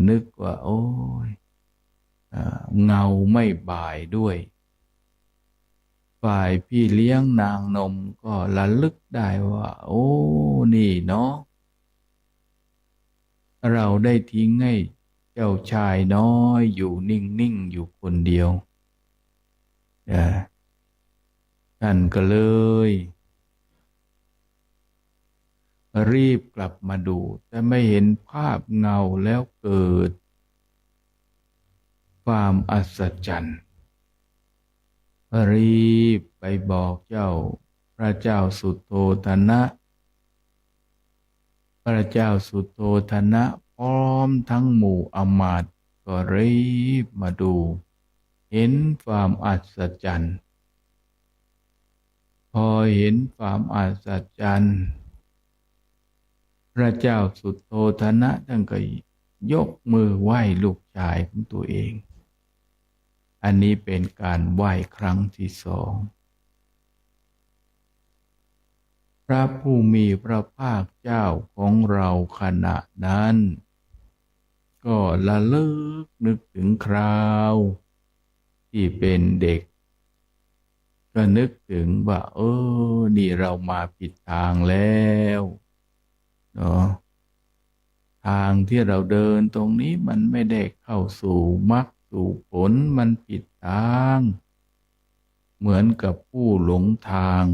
นึกว่าโอ้ยเงาไม่บ่ายด้วยฝ่ายพี่เลี้ยงนางนมก็ระลึกได้ว่าโอ้นี่เนาะเราได้ทิ้งให้เจ้าชายน้อยอยู่นิ่งๆอยู่คนเดียวท่านก็เลยรีบกลับมาดูแต่ไม่เห็นภาพเงาแล้วเกิดความอัศจรรย์รีบไปบอกเจ้าพระเจ้าสุโธทนะพระเจ้าสุโธทนะพร้อมทั้งหมู่อมาตย์ก็รีบมาดูเห็นความอัศจรรย์พอเห็นความอัศจรรย์พระเจ้าสุโธทนะท่านก็ยกมือไหว้ลูกชายของตัวเองอันนี้เป็นการไหว้ครั้งที่สองพระผู้มีพระภาคเจ้าของเราขณะนั้นก็ระลึกนึกถึงคราวที่เป็นเด็กก็นึกถึงว่านี่เรามาผิดทางแล้วเนาะทางที่เราเดินตรงนี้มันไม่ได้เข้าสู่มรรคสู่ผลมันผิดทางเหมือนกับผู้หลงทาง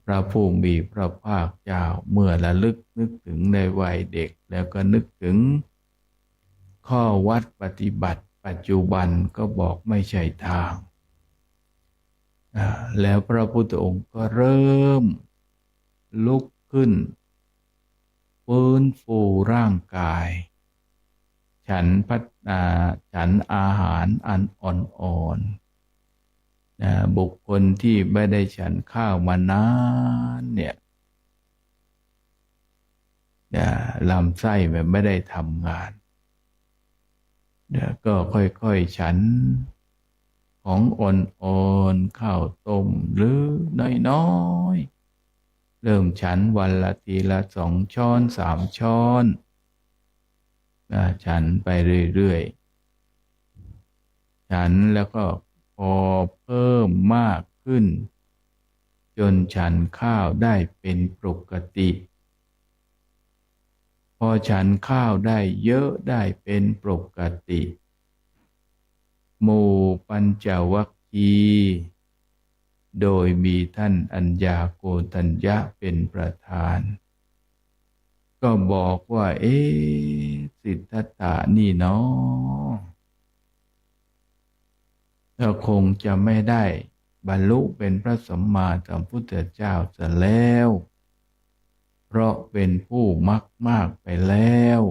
พระผู้มีพระภาคเจ้าเมื่อระลึกนึกถึงในวัยเด็กแล้วก็นึกถึงข้อวัดปฏิบัติปัจจุบันก็บอกไม่ใช่ทางแล้วพระพุทธองค์ก็เริ่มลุกขึ้นฟื้นฟูร่างกายฉันอาหารอันอ่อนๆบุคคลที่ไม่ได้ฉันข้าวมานานเนี่ยลำไส้มันไม่ได้ทำงานก็ค่อยๆฉันของอ่อนๆข้าวต้มหรือน้อยๆเริ่มฉันวันละทีละ2 ช้อน3 ช้อนฉันไปเรื่อยๆฉันแล้วก็พอเพิ่มมากขึ้นจนฉันข้าวได้เป็นปกติพอฉันข้าวได้เยอะได้เป็นปกติหมู่ปัญจวัคคีย์โดยมีท่านอัญญาโกณฑัญญะเป็นประธานก็บอกว่าสิทธัตถะนี่เนาะเราคงจะไม่ได้บรรลุเป็นพระสัมมาสัมพุทธเจ้าเสียแล้วเพราะเป็นผู้มักมากไปแล้ว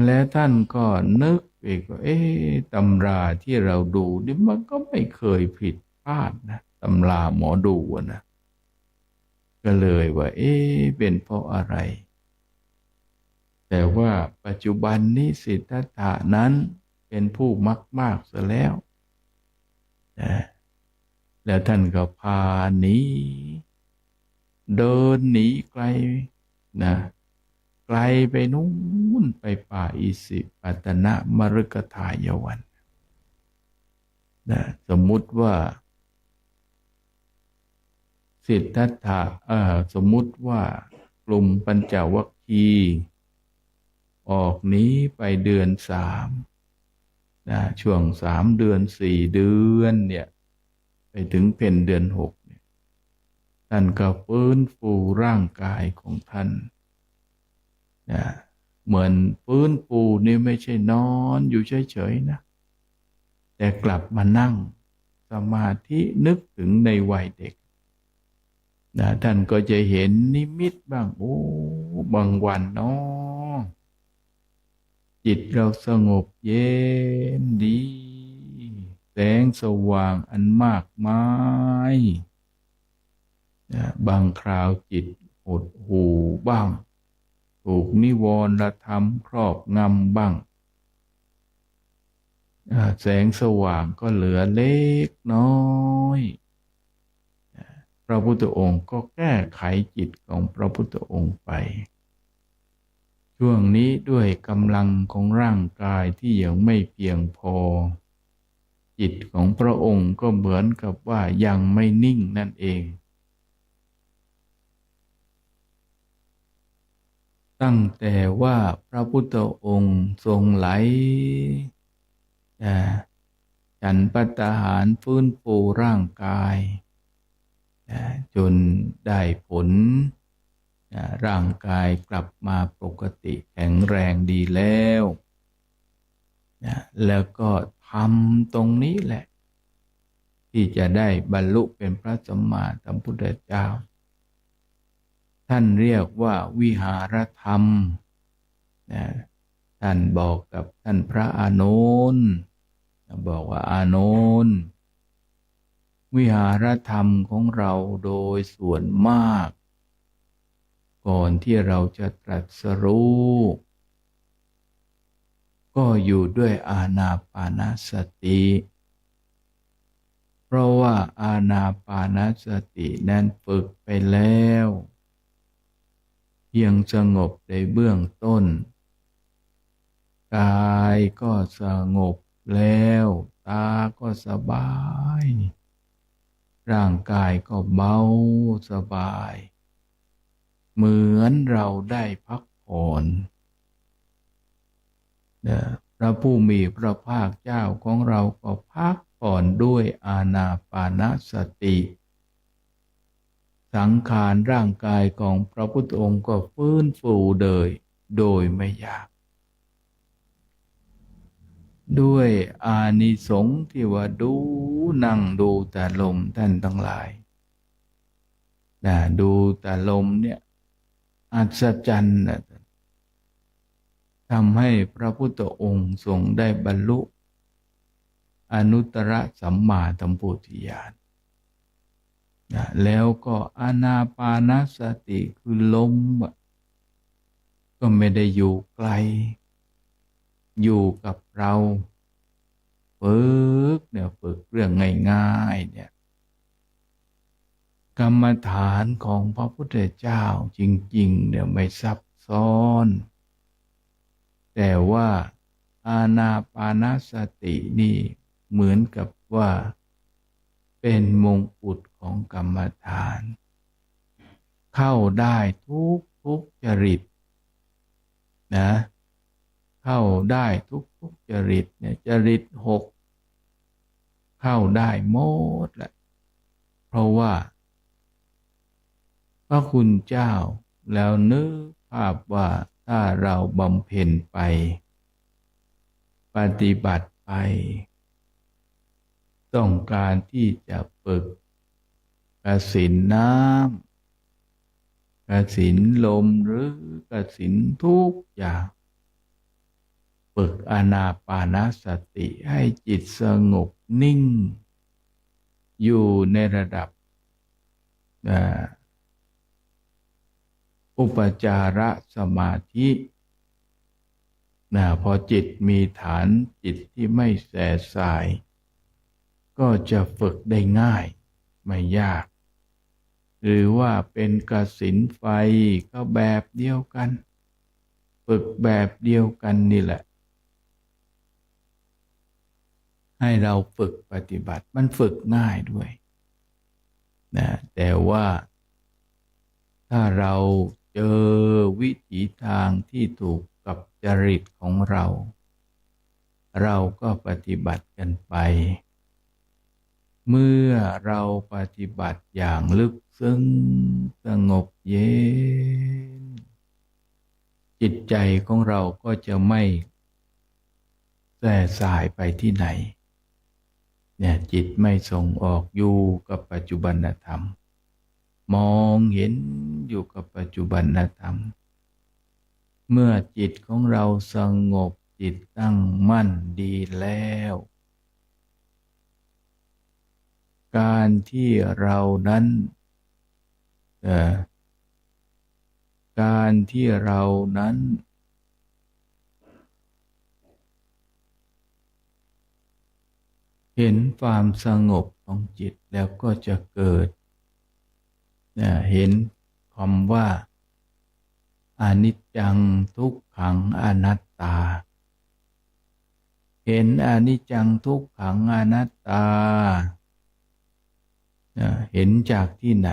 และท่านก็นึกอีกว่าตำราที่เราดูนี่มันก็ไม่เคยผิดพลาดนะตำราหมอดูนะก็เลยว่าเป็นเพราะอะไรแต่ว่าปัจจุบันนี้สิทธัตถะนั้นเป็นผู้มักมากเสียแล้วแล้วท่านก็พาหนีเดินหนีไกลนะไกลไปนู้นไปป่าอิสิปตนมฤคทายวันสมมุติว่าสิทธัตถะสมมุติว่ากลุ่มปัญจวัคคีย์ออกหนีไปเดือน3ช่วง3 เดือน4 เดือนเนี่ยไปถึงเพ็ญเดือน6เนี่ยท่านก็ฟื้นฟูร่างกายของท่านเหมือนฟื้นฟูนี่ไม่ใช่นอนอยู่เฉยๆนะแต่กลับมานั่งสมาธินึกถึงในวัยเด็กท่านก็จะเห็นนิมิตบ้างบางวันเนาะจิตเราสงบเย็นดีแสงสว่างอันมากมายบางคราวจิตหดหู่บ้างถูกนิวรณธรรมครอบงำบ้างแสงสว่างก็เหลือเล็กน้อย พระพุทธองค์ก็แก้ไขจิตของพระพุทธองค์ไปช่วงนี้ด้วยกำลังของร่างกายที่ยังไม่เพียงพอจิตของพระองค์ก็เหมือนกับว่ายังไม่นิ่งนั่นเองตั้งแต่ว่าพระพุทธองค์ทรงไหลฉันภัตตาหารฟื้นฟูร่างกายจนได้ผลร่างกายกลับมาปกติแข็งแรงดีแล้วแล้วก็ทำตรงนี้แหละที่จะได้บรรลุเป็นพระสัมมาสัมพุทธเจ้าท่านเรียกว่าวิหารธรรมท่านบอกกับท่านพระอานนท์บอกว่าอานนท์วิหารธรรมของเราโดยส่วนมากก่อนที่เราจะตรัสรู้ก็อยู่ด้วยอานาปานสติเพราะว่าอานาปานสตินั้นฝึกไปแล้วเพียงสงบในเบื้องต้นกายก็สงบแล้วตาก็สบายร่างกายก็เบาสบายเหมือนเราได้พักผ่อนพระผู้มีพระภาคเจ้าของเราก็พักผ่อนด้วยอานาปานสติสังขารร่างกายของพระพุทธองค์ก็ฟื้นฟูโดยไม่ยากด้วยอานิสงส์ที่ว่าดูนั่งดูแต่ลมท่านทั้งหลายดูแต่ลมเนี่ยอัศจรรย์ทำให้พระพุทธองค์ทรงได้บรรลุอนุตตรสัมมาสัมโพธิญาณแล้วก็อานาปานสติคือลมก็ไม่ได้อยู่ไกลอยู่กับเราฝึกเรื่องง่ายๆเนี่ยกรรมฐานของพระพุทธเจ้าจริงๆเนี่ยไม่ซับซ้อนแต่ว่าอานาปานสตินี่เหมือนกับว่าเป็นมงกุฎของกรรมฐานเข้าได้ทุกจริตนะเข้าได้ทุกจริตเนี่ยจริต6เข้าได้หมดแหละเพราะว่าพระคุณเจ้าแล้วนึกภาพว่าถ้าเราบำเพ็ญไปปฏิบัติไปต้องการที่จะฝึกกสิณน้ำกสิณลมหรือกสิณทุกอย่างฝึกอานาปานสติให้จิตสงบนิ่งอยู่ในระดับอุปจารสมาธิพอจิตมีฐานจิตที่ไม่แส่สายก็จะฝึกได้ง่ายไม่ยากหรือว่าเป็นกสิณไฟก็แบบเดียวกันฝึกแบบเดียวกันนี่แหละให้เราฝึกปฏิบัติมันฝึกง่ายด้วยแต่ว่าถ้าเราเจอวิถีทางที่ถูกกับจริตของเราก็ปฏิบัติกันไปเมื่อเราปฏิบัติอย่างลึกซึ้งสงบเย็นจิตใจของเราก็จะไม่แส่สายไปที่ไหนเนี่ยจิตไม่ส่งออกอยู่กับปัจจุบันธรรมมองเห็นอยู่กับปัจจุบันธรรมเมื่อจิตของเราสงบจิตตั้งมั่นดีแล้วการที่เรานั้นการที่เรานั้นเห็นความสงบของจิตแล้วก็จะเกิด เห็นคำว่าอนิจจังทุกขังอนัตตาเห็นอนิจจังทุกขังอนัตตาเห็นจากที่ไหน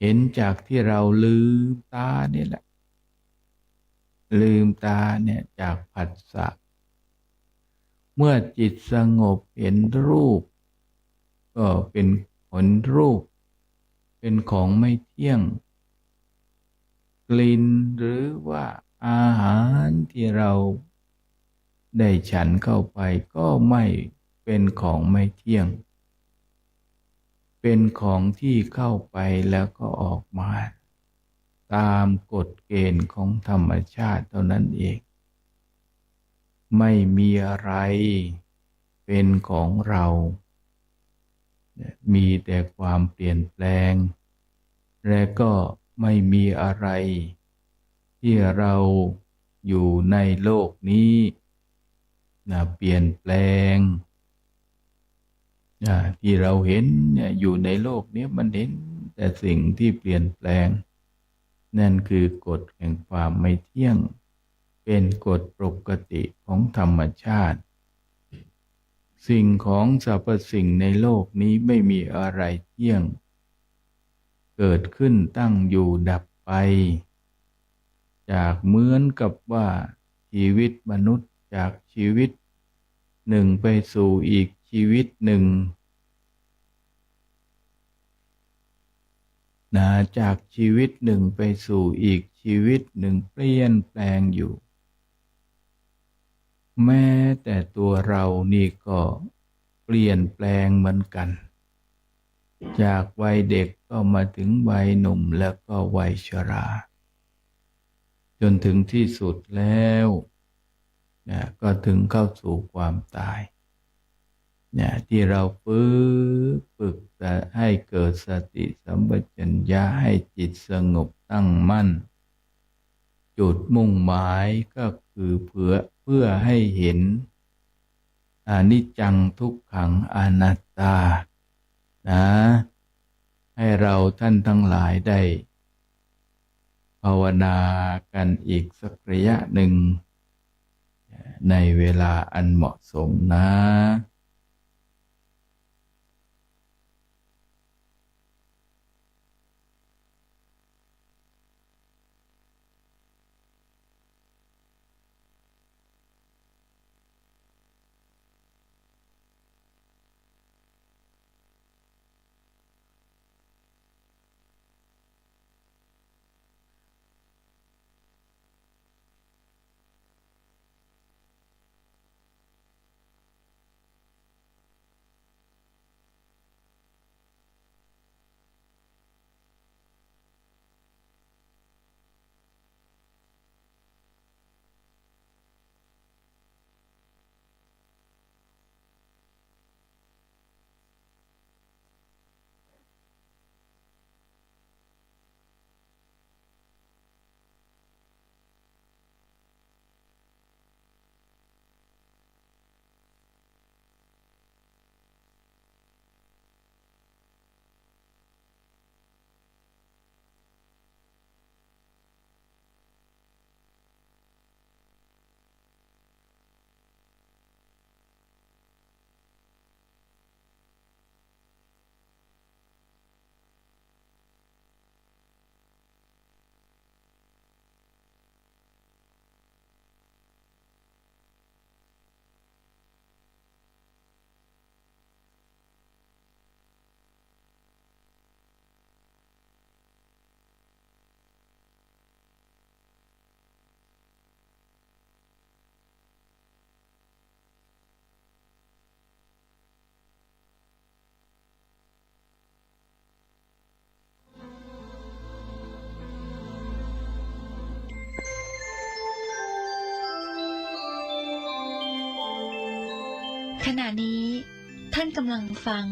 เห็นจากที่เราลืมตานี่แหละลืมตาเนี่ยจากผัสสะเมื่อจิตสงบเห็นรูปก็เป็นผลรูปเป็นของไม่เที่ยงกลิ่นหรือว่าอาหารที่เราได้ฉันเข้าไปก็ไม่เป็นของไม่เที่ยงเป็นของที่เข้าไปแล้วก็ออกมาตามกฎเกณฑ์ของธรรมชาติเท่านั้นเองไม่มีอะไรเป็นของเรามีแต่ความเปลี่ยนแปลงและก็ไม่มีอะไรที่เราอยู่ในโลกนี้เปลี่ยนแปลงที่เราเห็นอยู่ในโลกนี้มันเห็นแต่สิ่งที่เปลี่ยนแปลงนั่นคือกฎแห่งความไม่เที่ยงเป็นกฎปกติของธรรมชาติสิ่งของสรรพสิ่งในโลกนี้ไม่มีอะไรเที่ยงเกิดขึ้นตั้งอยู่ดับไปจากเหมือนกับว่าชีวิตมนุษย์จากชีวิตหนึ่งไปสู่อีกชีวิตหนึ่งจากชีวิตหนึ่งไปสู่อีกชีวิตหนึ่งเปลี่ยนแปลงอยู่แม้แต่ตัวเรานี่ก็เปลี่ยนแปลงเหมือนกันจากวัยเด็กก็มาถึงวัยหนุ่มแล้วก็วัยชราจนถึงที่สุดแล้วก็ถึงเข้าสู่ความตายที่เราฝึกแต่ให้เกิดสติสัมปชัญญะให้จิตสงบตั้งมั่นจุดมุ่งหมายก็คือเพื่อให้เห็นอนิจจังทุกขังอนัตตาให้เราท่านทั้งหลายได้ภาวนากันอีกสักระยะหนึ่งในเวลาอันเหมาะสมนะขณะนี้ท่านกำลังฟัง